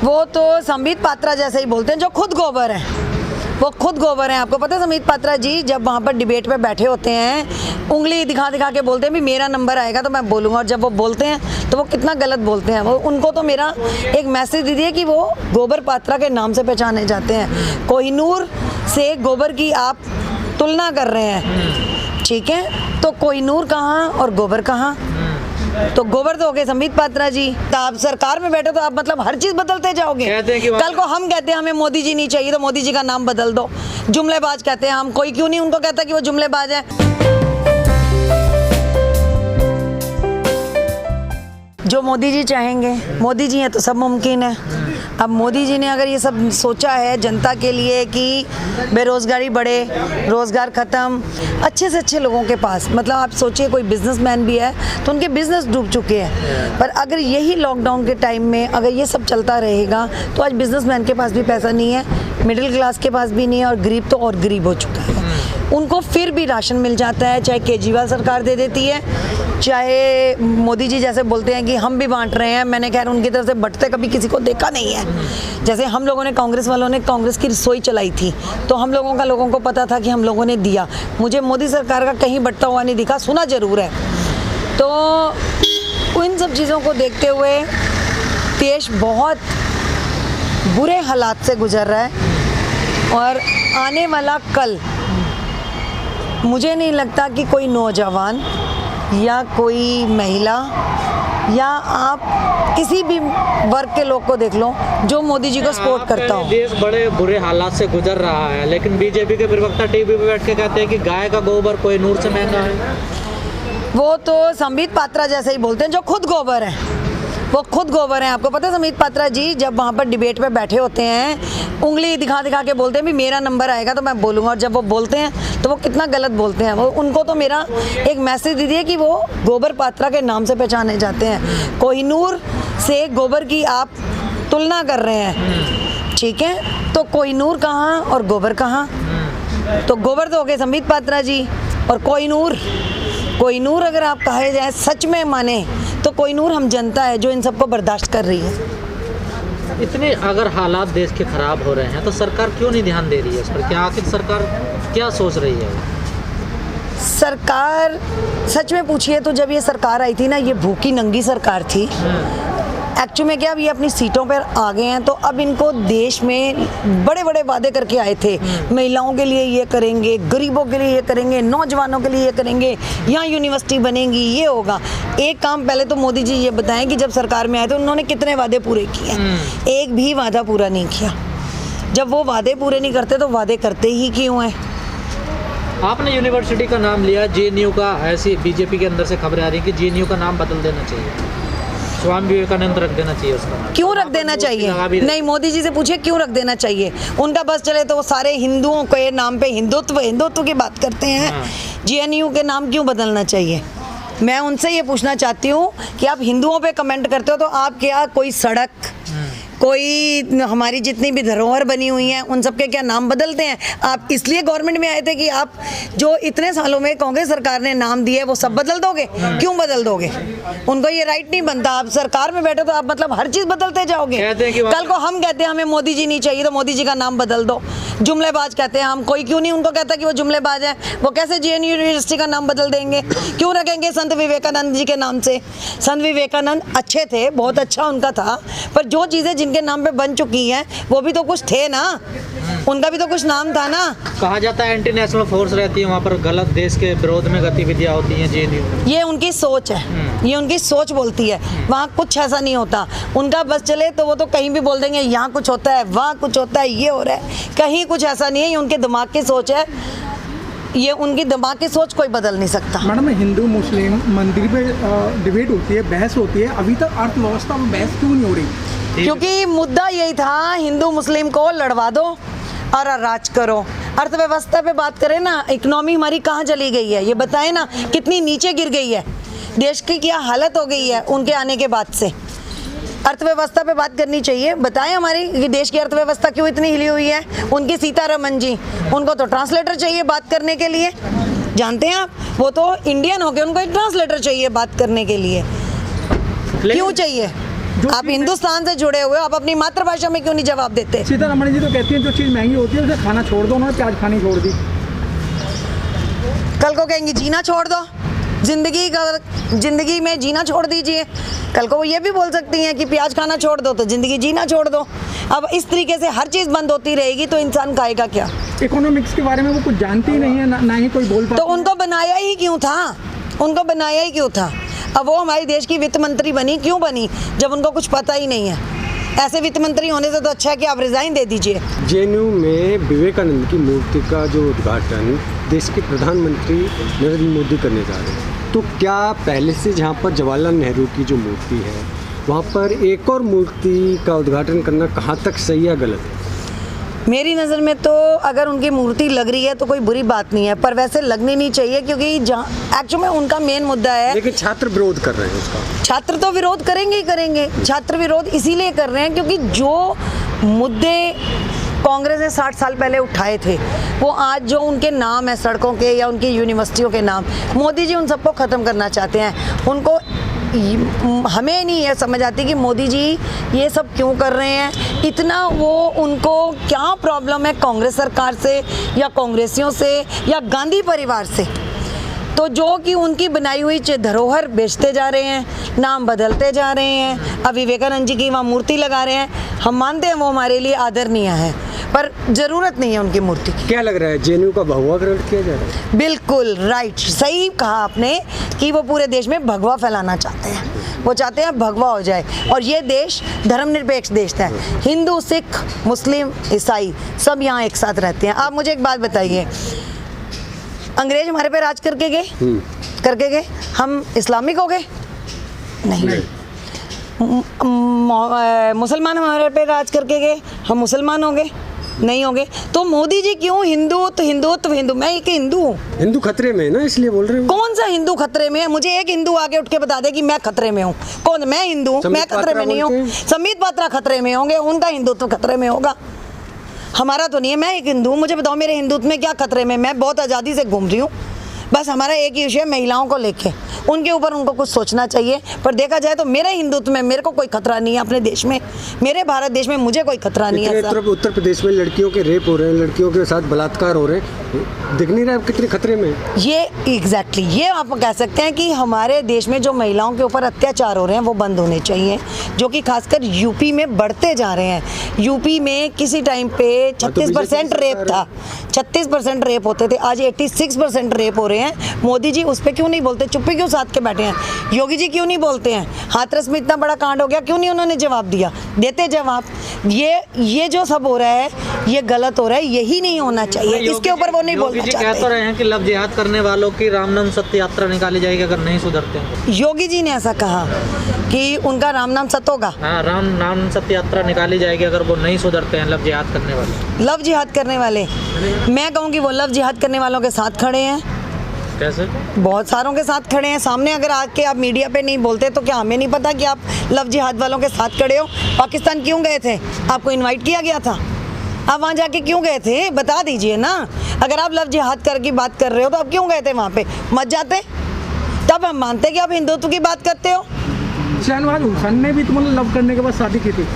वो तो संबित पात्रा जैसे ही बोलते हैं जो खुद गोबर हैं। वो खुद गोबर हैं। आपको पता है संबित पात्रा जी जब वहाँ पर डिबेट पे बैठे होते हैं उंगली दिखा दिखा के बोलते हैं भी मेरा नंबर आएगा तो मैं बोलूँगा, और जब वो बोलते हैं तो वो कितना गलत बोलते हैं। वो उनको तो मेरा एक मैसेज दीजिए कि वो गोबर पात्रा के नाम से पहचाने जाते हैं। कोहिनूर से गोबर की आप तुलना कर रहे हैं, ठीक है, तो कोहिनूर कहाँ और गोबर कहाँ? तो गोबर तो हो गए संबित पात्रा जी। तो आप सरकार में बैठे तो आप मतलब हर चीज बदलते जाओगे। कल को हम कहते हैं हमें मोदी जी नहीं चाहिए तो मोदी जी का नाम बदल दो। जुमलेबाज कहते हैं हम, कोई क्यों नहीं उनको कहता कि वो जुमलेबाज है। जो मोदी जी चाहेंगे, मोदी जी हैं तो सब मुमकिन है। अब मोदी जी ने अगर ये सब सोचा है जनता के लिए कि बेरोज़गारी बढ़े, रोज़गार ख़त्म, अच्छे से अच्छे लोगों के पास, मतलब आप सोचिए कोई बिजनेसमैन भी है तो उनके बिजनेस डूब चुके हैं। पर अगर यही लॉकडाउन के टाइम में अगर ये सब चलता रहेगा तो आज बिजनेसमैन के पास भी पैसा नहीं है, मिडिल क्लास के पास भी नहीं है, और गरीब तो और गरीब हो चुका है। उनको फिर भी राशन मिल जाता है, चाहे केजरीवाल सरकार दे देती है, चाहे मोदी जी जैसे बोलते हैं कि हम भी बांट रहे हैं। मैंने खैर उनकी तरफ से बंटते कभी किसी को देखा नहीं है। जैसे हम लोगों ने, कांग्रेस वालों ने कांग्रेस की रसोई चलाई थी तो हम लोगों को पता था कि हम लोगों ने दिया। मुझे मोदी सरकार का कहीं बंटता हुआ नहीं दिखा, सुना जरूर है। तो इन सब चीज़ों को देखते हुए देश बहुत बुरे हालात से गुजर रहा है, और आने वाला कल मुझे नहीं लगता कि कोई नौजवान या कोई महिला या आप किसी भी वर्ग के लोग को देख लो जो मोदी जी को सपोर्ट करता हो। देश बड़े बुरे हालात से गुजर रहा है, लेकिन बीजेपी के प्रवक्ता टीवी पे बैठ के कहते हैं कि गाय का गोबर कोहिनूर से महंगा है। वो तो संबित पात्रा जैसे ही बोलते हैं जो खुद गोबर हैं। वो खुद गोबर हैं। आपको पता है संबित पात्रा जी जब वहाँ पर डिबेट पे बैठे होते हैं उंगली दिखा दिखा के बोलते हैं भी मेरा नंबर आएगा तो मैं बोलूँगा, और जब वो बोलते हैं तो वो कितना गलत बोलते हैं। वो उनको तो मेरा एक मैसेज दीजिए कि वो गोबर पात्रा के नाम से पहचाने जाते हैं। कोहिनूर से गोबर की आप तुलना कर रहे हैं, ठीक है, तो कोहिनूर कहाँ और गोबर कहाँ? तो गोबर तो हो गए संबित पात्रा जी, और कोहिनूर अगर आप कहे जाए सच में माने तो कोहिनूर हम जनता है जो इन सबको बर्दाश्त कर रही है। इतने अगर हालात देश के खराब हो रहे हैं तो सरकार क्यों नहीं ध्यान दे रही है इस पर? क्या आखिर सरकार क्या सोच रही है? सरकार सच में पूछिए तो जब ये सरकार आई थी ना, ये भूखी नंगी सरकार थी। एक्चुअली में क्या, अब ये अपनी सीटों पर आ गए हैं तो अब इनको देश में बड़े बड़े वादे करके आए थे। महिलाओं के लिए ये करेंगे, गरीबों के लिए ये करेंगे, नौजवानों के लिए ये करेंगे, यहाँ यूनिवर्सिटी बनेगी, ये होगा। एक काम पहले तो मोदी जी ये बताएं कि जब सरकार में आए तो उन्होंने कितने वादे पूरे किए? एक भी वादा पूरा नहीं किया। जब वो वादे पूरे नहीं करते तो वादे करते ही क्यों हैं? आपने यूनिवर्सिटी का नाम लिया, जेएनयू का, ऐसी बीजेपी के अंदर से खबरें आ रही है कि जेएनयू का नाम बदल देना चाहिए, स्वामी विवेकानंद रख देना चाहिए उसका नाम। क्यों रख देना चाहिए? नहीं, मोदी जी से पूछिए क्यों रख देना चाहिए। उनका बस चले तो वो सारे हिंदुओं के नाम पे हिंदुत्व की बात करते हैं। जेएनयू के नाम क्यों बदलना चाहिए? मैं उनसे ये पूछना चाहती हूँ कि आप हिंदुओं पे कमेंट करते हो तो आप क्या कोई सड़क, कोई हमारी जितनी भी धरोहर बनी हुई हैं उन सब के क्या नाम बदलते हैं? आप इसलिए गवर्नमेंट में आए थे कि आप जो इतने सालों में कांग्रेस सरकार ने नाम दिए वो सब बदल दोगे? क्यों बदल दोगे? उनको ये राइट नहीं बनता। आप सरकार में बैठे तो आप मतलब हर चीज बदलते जाओगे। कल को हम कहते हैं हमें मोदी जी नहीं चाहिए तो मोदी जी का नाम बदल दो। जुमलेबाज कहते हैं हम, कोई क्यों नहीं उनको कहता कि वो जुमलेबाज है। वो कैसे जेएनयू यूनिवर्सिटी का नाम बदल देंगे? क्यों रखेंगे संत विवेकानंद जी के नाम से? संत विवेकानंद अच्छे थे, बहुत अच्छा उनका था, पर जो चीजें जिनके नाम पे बन चुकी हैं वो भी तो कुछ थे ना, उनका भी तो कुछ नाम था ना। कहा जाता है एंटी नेशनल फोर्स रहती है वहाँ पर, गलत देश के विरोध में गतिविधियाँ होती हैं जेएनयू। ये उनकी सोच है, ये उनकी सोच बोलती है। वहाँ कुछ ऐसा नहीं होता। उनका बस चले तो वो तो कहीं भी बोल देंगे यहाँ कुछ होता है, वहाँ कुछ होता है, ये हो रहा है। कहीं कुछ ऐसा नहीं है, ये उनके दिमाग की सोच है। ये उनकी दिमाग की सोच कोई बदल नहीं सकता। मैडम, हिंदू मुस्लिम मंदिर पे डिबेट होती है, बहस होती है, अभी तक अर्थव्यवस्था में बहस क्यों नहीं हो रही? क्योंकि मुद्दा यही था, हिंदू मुस्लिम को लड़वा दो और राज करो। अर्थव्यवस्था पे बात करें ना, इकोनॉमी हमारी कहाँ चली गई है ये बताएं ना, कितनी नीचे गिर गई है, देश की क्या हालत हो गई है उनके आने के बाद से। अर्थव्यवस्था पे बात करनी चाहिए। बताएं हमारी देश की अर्थव्यवस्था क्यों इतनी हिली हुई है। उनकी सीतारमन जी, उनको तो ट्रांसलेटर चाहिए बात करने के लिए, जानते हैं आप, वो तो इंडियन हो गए, उनको एक ट्रांसलेटर चाहिए बात करने के लिए। क्यों चाहिए? आप हिंदुस्तान से जुड़े हुए हो, आप अपनी मातृभाषा में क्यों नहीं जवाब देते? सीतारमण जी तो कहती हैं जो चीज़ महंगी होती है उसे खाना छोड़ दो, उन्होंने प्याज खानी छोड़ दी। कल को कहेंगी जीना छोड़ दो, जिंदगी में जीना छोड़ दीजिए। कल को वो ये भी बोल सकती हैं कि प्याज खाना छोड़ दो तो जिंदगी जीना छोड़ दो। अब इस तरीके से हर चीज़ बंद होती रहेगी तो इंसान खाएगा क्या? इकोनॉमिक्स के बारे में वो कुछ जानती ही नहीं है, ना ही कोई बोल पाता। तो उनको बनाया ही क्यों था? उनको बनाया ही क्यों था? अब वो हमारे देश की वित्त मंत्री बनी, क्यों बनी जब उनको कुछ पता ही नहीं है? ऐसे वित्त मंत्री होने से तो अच्छा है कि आप रिजाइन दे दीजिए। जेएनयू में विवेकानंद की मूर्ति का जो उद्घाटन देश के प्रधानमंत्री नरेंद्र मोदी करने जा रहे हैं, तो क्या पहले से जहाँ पर जवाहरलाल नेहरू की जो मूर्ति है वहाँ पर एक और मूर्ति का उद्घाटन करना कहाँ तक सही या गलत है? मेरी नज़र में तो अगर उनकी मूर्ति लग रही है तो कोई बुरी बात नहीं है, पर वैसे लगनी नहीं चाहिए क्योंकि जहाँ एक्चुअली में उनका मेन मुद्दा है। लेकिन छात्र विरोध कर रहे हैं उसका। छात्र तो विरोध करेंगे ही करेंगे। छात्र विरोध इसीलिए कर रहे हैं क्योंकि जो मुद्दे कांग्रेस ने 60 साल पहले उठाए थे वो आज जो उनके नाम है सड़कों के या उनकी यूनिवर्सिटियों के नाम, मोदी जी उन सबको ख़त्म करना चाहते हैं। उनको हमें नहीं ये समझ आती कि मोदी जी ये सब क्यों कर रहे हैं, इतना वो उनको क्या प्रॉब्लम है कांग्रेस सरकार से या कांग्रेसियों से या गांधी परिवार से। तो जो कि उनकी बनाई हुई धरोहर बेचते जा रहे हैं, नाम बदलते जा रहे हैं। अब विवेकानंद जी की वहाँ मूर्ति लगा रहे हैं, हम मानते हैं वो हमारे लिए आदरणीय है, पर ज़रूरत नहीं है उनकी मूर्ति की। क्या लग रहा है जेएनयू का भगवाकरण किया जा रहा है? बिल्कुल राइट, सही कहा आपने कि वो पूरे देश में भगवा फैलाना चाहते हैं। वो चाहते हैं भगवा हो जाए और ये देश धर्मनिरपेक्ष देश है। हिंदू, सिख, मुस्लिम, ईसाई सब यहाँ एक साथ रहते हैं। आप मुझे एक बात बताइए, अंग्रेज हमारे पे राज करके गए, हम इस्लामिक हो गए? नहीं। मुसलमान हमारे पे राज करके गए, हम मुसलमान हो गए? नहीं होंगे। तो मोदी जी क्यों हिंदू? मैं एक हिंदू हूँ। हिंदू खतरे में है ना, इसलिए बोल रहे हो। कौन सा हिंदू खतरे में है? मुझे एक हिंदू आगे उठ के बता दे कि मैं खतरे में हूँ। कौन? मैं हिंदू हूँ, मैं खतरे में नहीं हूँ। संबित पात्रा खतरे में होंगे, उनका हिंदुत्व खतरे में होगा, हमारा तो नहीं है। मैं एक हिंदू हूँ, मुझे बताओ मेरे हिंदुत्व में क्या खतरे में? मैं बहुत आज़ादी से घूम रही हूँ। बस हमारा एक ही विषय है महिलाओं को लेके, उनके ऊपर उनको कुछ सोचना चाहिए। पर देखा जाए तो मेरे हिंदुत्व में मेरे को कोई खतरा नहीं है। अपने देश में, मेरे भारत देश में मुझे कोई खतरा नहीं है। उत्तर प्रदेश में लड़कियों के रेप हो रहे हैं, लड़कियों के साथ बलात्कार हो रहे हैं, दिख नहीं रहा है कितने खतरे में? ये एग्जैक्टली ये आप कह सकते हैं कि हमारे देश में जो महिलाओं के ऊपर अत्याचार हो रहे हैं वो बंद होने चाहिए, जो कि खासकर यूपी में बढ़ते जा रहे हैं। यूपी में किसी टाइम पे 36% रेप था, 36% रेप होते थे, आज 86% रेप हो रहे हैं। मोदी जी उस पर क्यों नहीं बोलते? चुप्पी क्यों साध के बैठे हैं? योगी जी क्यों नहीं बोलते हैं? हाथरस में इतना बड़ा कांड हो गया, क्यों नहीं उन्होंने जवाब दिया? देते जवाब। ये जो सब हो रहा है ये गलत हो रहा है, यही नहीं होना चाहिए। इसके ऊपर वो नहीं बोलना चाहते। कह तो रहे हैं कि लव जिहाद करने वालों की रामनाम सत्य यात्रा निकाली जाएगी अगर नहीं सुधरते हैं। योगी जी ने ऐसा कहा कि उनका राम नाम सत्य होगा। हाँ, राम नाम सत्य यात्रा निकाली जाएगी अगर वो नहीं सुधरते हैं लव जिहाद करने वाले। लव जिहाद करने वाले, मैं कहूँगी वो लव जिहाद करने वालों के साथ खड़े हैं। कैसे? बहुत सारों के साथ खड़े हैं। सामने अगर आके आप मीडिया पे नहीं बोलते तो क्या हमें नहीं पता कि आप लव जिहाद वालों के साथ खड़े हो? पाकिस्तान क्यों गए थे? आपको इनवाइट किया गया था? आप वहाँ जाके क्यों गए थे? बता दीजिए ना। अगर आप लव जिहाद कर की बात कर रहे हो तो आप क्यों गए थे वहाँ पे? मत जाते, तब हम मानते कि आप हिंदुत्व की बात करते हो। शहनवाज हुसैन ने भी तुम्हें लव करने के बाद शादी की थी?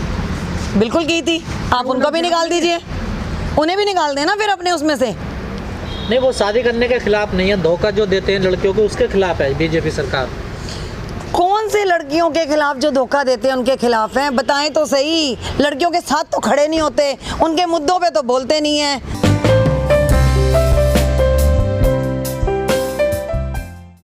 बिल्कुल की थी। आप उनको भी निकाल दीजिए, उन्हें भी निकाल देना फिर अपने उसमें से। नहीं, वो शादी करने के खिलाफ नहीं है, धोखा जो देते हैं लड़कियों को उसके खिलाफ है बीजेपी सरकार। कौन से लड़कियों के खिलाफ जो धोखा देते हैं उनके खिलाफ हैं? बताएं तो सही। लड़कियों के साथ तो खड़े नहीं होते, उनके मुद्दों पे तो बोलते नहीं हैं।